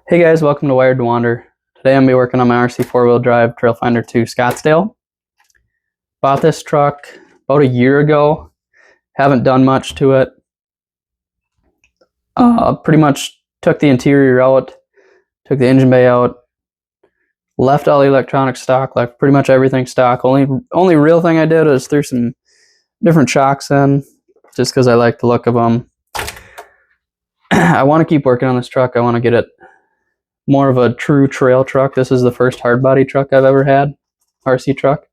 Hey guys, welcome to Wired to Wander. Today I'm going to be working on my RC4 drive Trailfinder 2 Scottsdale. Bought this truck about a year ago. Haven't done much to it. Pretty much took the interior out, took the engine bay out, left all the electronics stock, left pretty much everything stock. Only real thing I did was threw some different shocks in, just because I like the look of them. I want to keep working on this truck. I want to get it more of a true trail truck. This is the first hard body truck I've ever had, RC truck.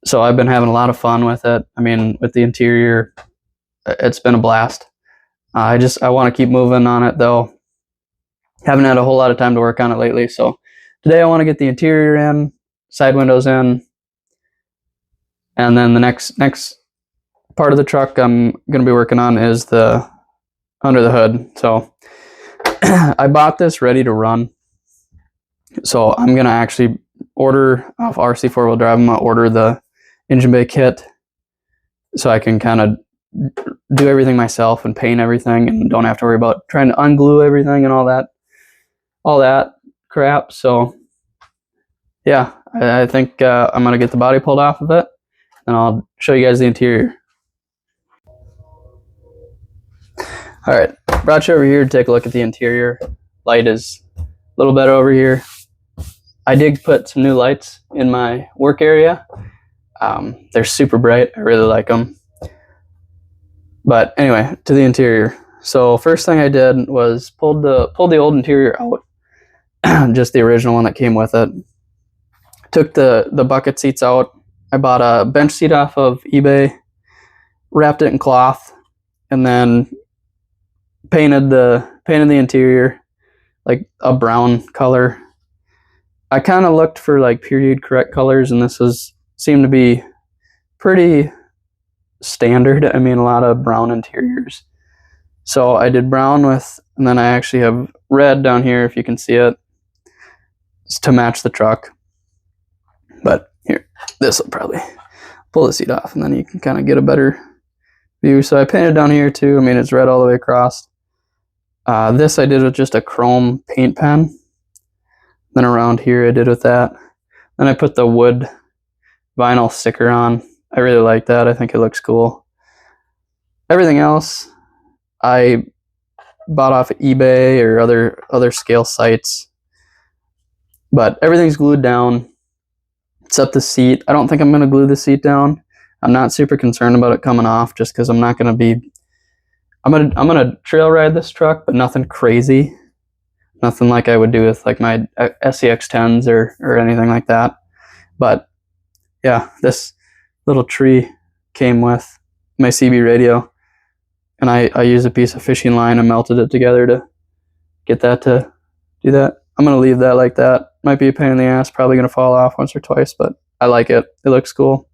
So I've been having a lot of fun with it. I mean, with the interior, it's been a blast. I want to keep moving on it though. Haven't had a whole lot of time to work on it lately. So today I want to get the interior in, side windows in, and then the next part of the truck I'm going to be working on is the under the hood. So I bought this ready to run. So I'm going to actually order off RC4 drive. I'm going to order the engine bay kit so I can kind of do everything myself and paint everything and don't have to worry about trying to unglue everything and all that crap. So yeah, I think I'm going to get the body pulled off of it and I'll show you guys the interior. All right, brought you over here to take a look at the interior. Light is a little better over here. I did put some new lights in my work area. They're super bright. I really like them. But anyway, to the interior. So first thing I did was pulled the old interior out, just the original one that came with it. Took the bucket seats out. I bought a bench seat off of eBay, wrapped it in cloth, and then painted the interior like a brown color. I kind of looked for like period correct colors, and this seemed to be pretty standard. I mean, a lot of brown interiors. So I did brown with, and then I actually have red down here if you can see it. It's to match the truck. But here, this will probably pull the seat off and then you can kind of get a better view. So I painted down here too. I mean, it's red all the way across. This I did with just a chrome paint pen. Then around here I did with that. Then I put the wood vinyl sticker on. I really like that. I think it looks cool. Everything else I bought off of eBay or other scale sites. But everything's glued down except the seat. I don't think I'm going to glue the seat down. I'm not super concerned about it coming off just because I'm not going to be... I'm gonna trail ride this truck, but nothing crazy. Nothing like I would do with like my SCX 10s or anything like that. But yeah, this little tree came with my CB radio, and I used a piece of fishing line and melted it together to get that to do that. I'm gonna leave that like that. Might be a pain in the ass, probably gonna fall off once or twice, but I like it. It looks cool.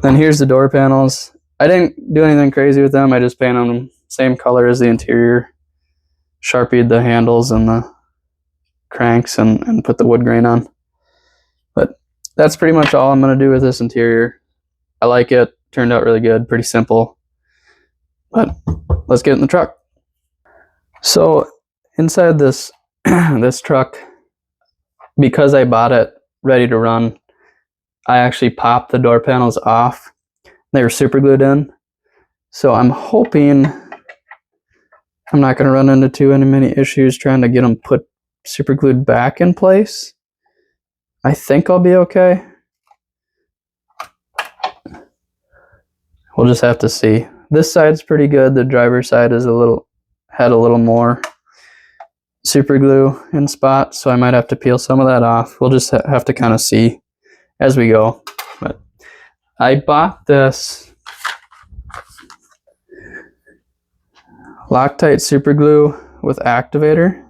Then here's the door panels. I didn't do anything crazy with them. I just painted them same color as the interior. Sharpied the handles and the cranks and put the wood grain on. But that's pretty much all I'm going to do with this interior. I like it. Turned out really good. Pretty simple. But let's get in the truck. So inside this this truck, because I bought it ready to run, I actually popped the door panels off. They were super glued in. So I'm hoping I'm not going to run into too many issues trying to get them put super glued back in place. I think I'll be okay. We'll just have to see. This side's pretty good. The driver's side is had a little more super glue in spots, so I might have to peel some of that off. We'll just have to kind of see as we go. But I bought this Loctite super glue with activator.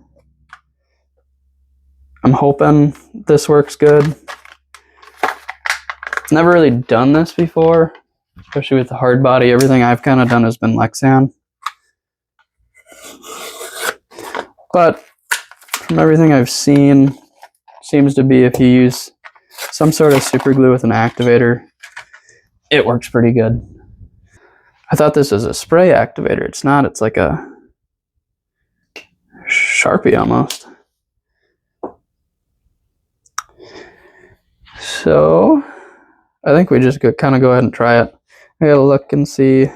I'm hoping this works good. Never really done this before, especially with the hard body. Everything I've kind of done has been Lexan. But from everything I've seen, seems to be if you use some sort of super glue with an activator, it works pretty good. I thought this was a spray activator. It's not. It's like a Sharpie almost. So I think we just kind of go ahead and try it. I gotta look and see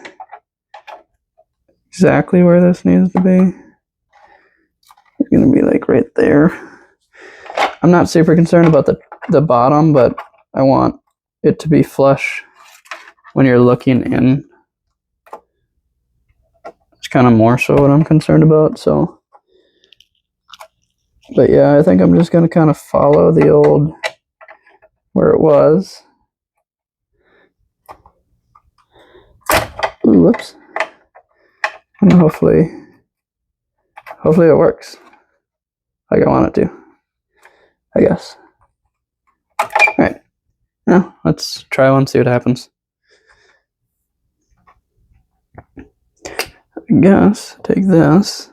exactly where this needs to be. It's gonna be like right there. I'm not super concerned about the bottom, but I want it to be flush when you're looking in. It's kind of more so what I'm concerned about. So, but yeah, I think I'm just gonna kind of follow the old where it was. Ooh, whoops. And hopefully it works like I want it to, I guess. All right, now let's try one, see what happens. I guess take this.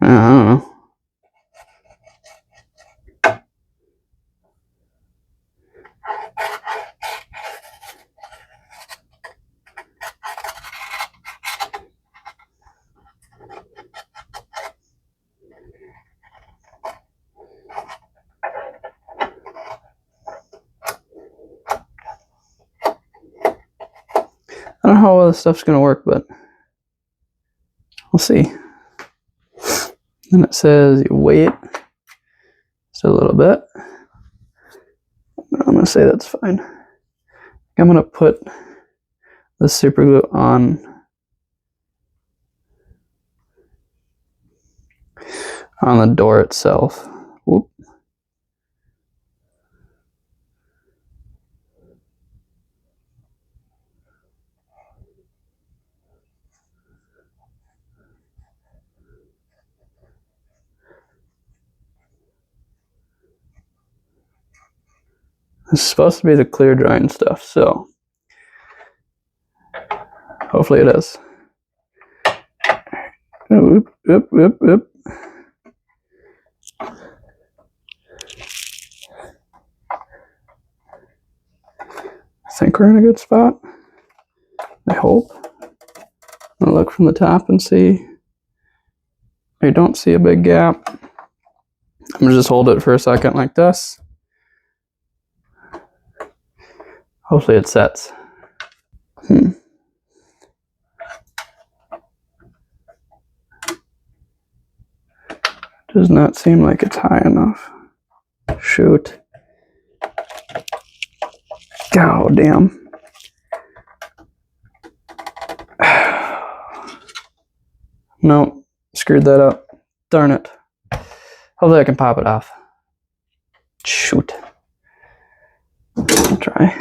I don't know. I don't know how all this stuff's gonna work, but we'll see. Then it says you wait just a little bit. I'm gonna say that's fine. I'm gonna put the super glue on the door itself. Whoop. This is supposed to be the clear drying stuff, so hopefully it is. Whoop, whoop, whoop, whoop. I think we're in a good spot. I hope. I'll look from the top and see. I don't see a big gap. I'm gonna just hold it for a second like this. Hopefully it sets. Does not seem like it's high enough. Shoot. God damn. Nope. Screwed that up. Darn it. Hopefully I can pop it off. Shoot. I'll try.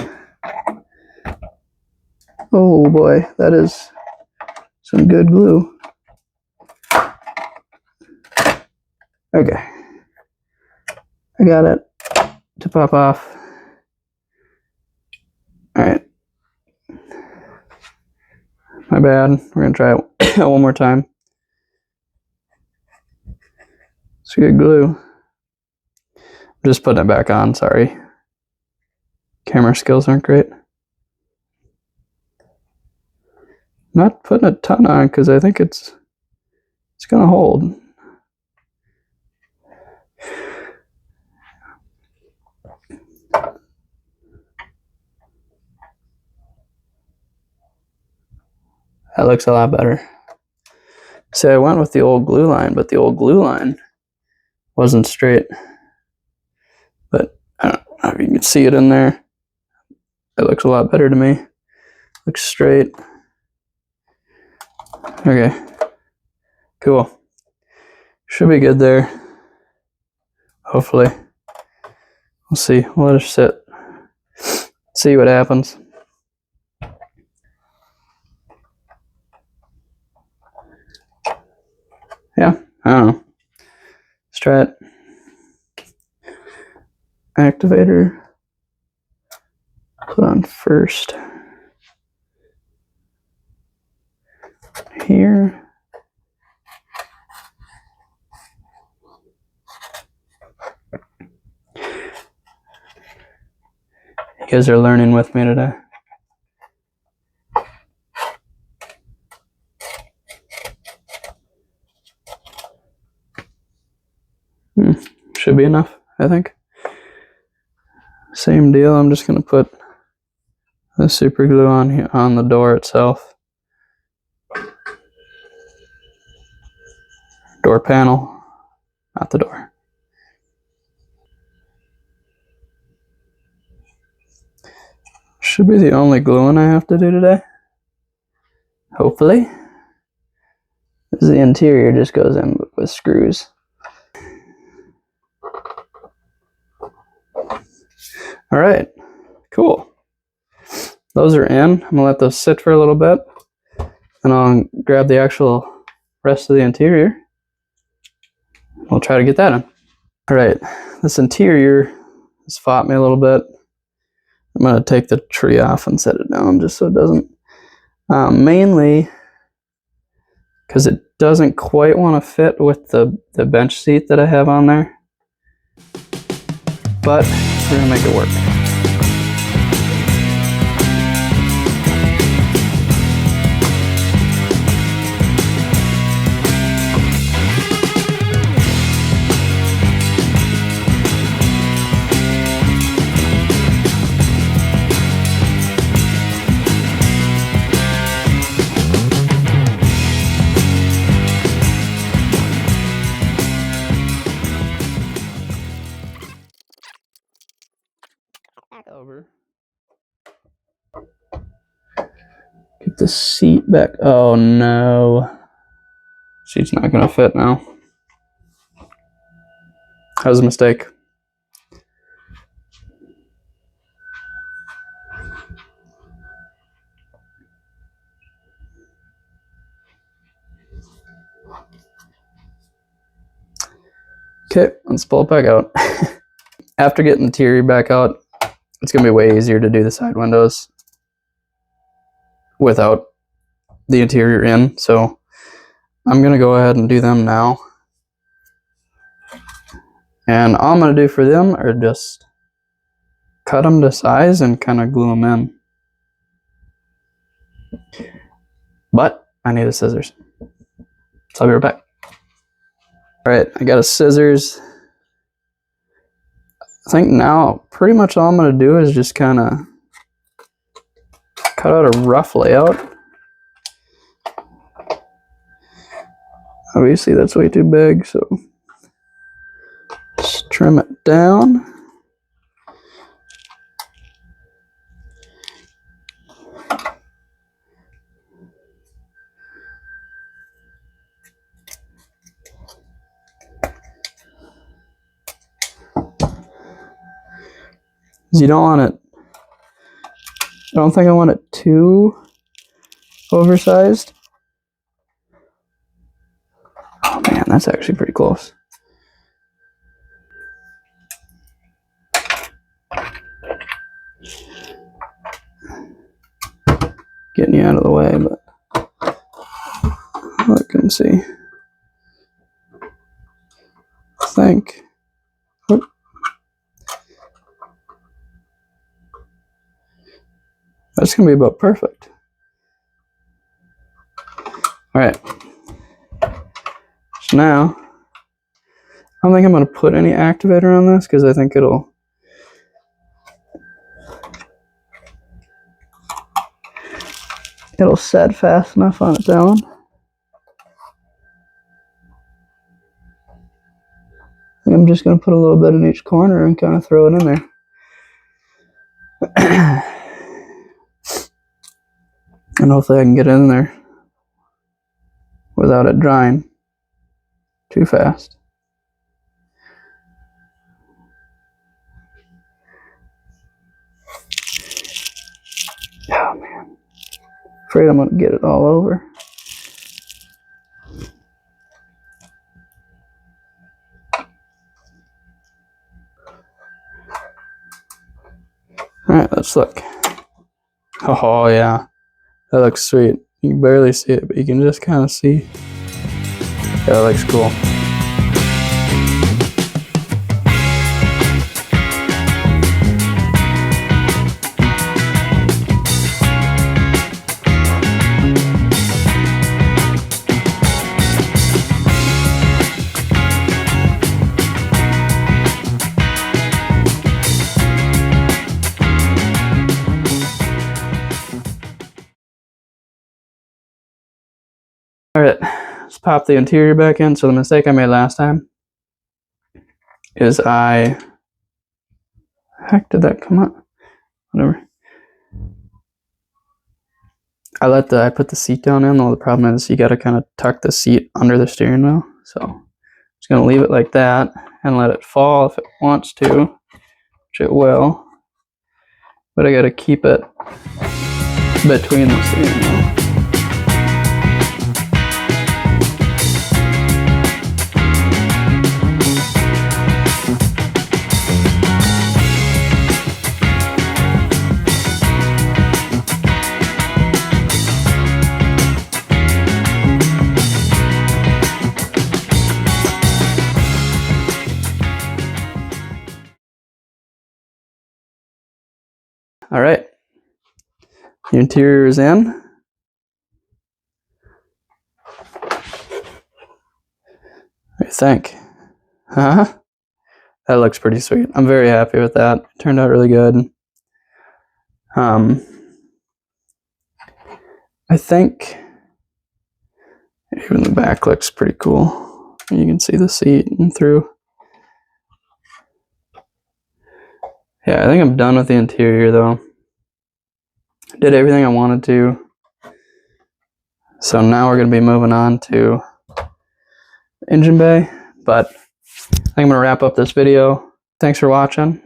Oh boy, that is some good glue. Okay. I got it to pop off. Alright. My bad. We're gonna try it one more time. It's good glue. I'm just putting it back on, sorry. Camera skills aren't great. Not putting a ton on because I think it's gonna hold. That looks a lot better. So I went with the old glue line, but the old glue line wasn't straight. But I don't know if you can see it in there. It looks a lot better to me. Looks straight. Okay. Cool. Should be good there. Hopefully. We'll see. We'll let it sit. See what happens. Yeah, I don't know. Let's try it. Activator. Put on first. Here. You guys are learning with me today. should be enough, I think. Same deal, I'm just going to put the super glue on here on the door itself. Door panel, not the door. Should be the only gluing I have to do today. Hopefully. The interior just goes in with screws. Alright, cool. Those are in. I'm going to let those sit for a little bit. And I'll grab the actual rest of the interior. We'll try to get that in. Alright, this interior has fought me a little bit. I'm going to take the tree off and set it down just so it doesn't. Mainly because it doesn't quite want to fit with the bench seat that I have on there. But we're going to make it work. Over. Get the seat back. Oh no. Seat's not gonna fit now. That was a mistake. Okay, let's pull it back out. After getting the interior back out, it's going to be way easier to do the side windows without the interior in. So I'm going to go ahead and do them now. And all I'm going to do for them are just cut them to size and kind of glue them in. But I need the scissors. So I'll be right back. Alright, I got a scissors. I think now pretty much all I'm going to do is just kind of cut out a rough layout. Obviously that's way too big, so just trim it down. You don't want it, I don't think I want it too oversized. Oh man, that's actually pretty close. Getting you out of the way, but look and see. I think. Whoop. That's going to be about perfect. Alright. So now, I don't think I'm going to put any activator on this because I think it'll set fast enough on its own. I'm just going to put a little bit in each corner and kind of throw it in there. And hopefully I can get in there without it drying too fast. Oh man, afraid I'm going to get it all over. Alright, let's look. Oh yeah. That looks sweet. You can barely see it, but you can just kind of see. Yeah, that looks cool. Alright, let's pop the interior back in. So the mistake I made last time is heck did that come up? Whatever. I put the seat down in. Well, the problem is you got to kind of tuck the seat under the steering wheel. So I'm just going to leave it like that and let it fall if it wants to, which it will. But I got to keep it between the steering wheel. All right, the interior is in. What do you think? Huh? That looks pretty sweet. I'm very happy with that. It turned out really good. I think even the back looks pretty cool. You can see the seat and through. Yeah, I think I'm done with the interior though. Did everything I wanted to. So now we're going to be moving on to the engine bay. But I think I'm going to wrap up this video. Thanks for watching,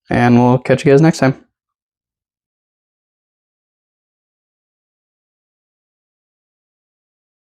and we'll catch you guys next time.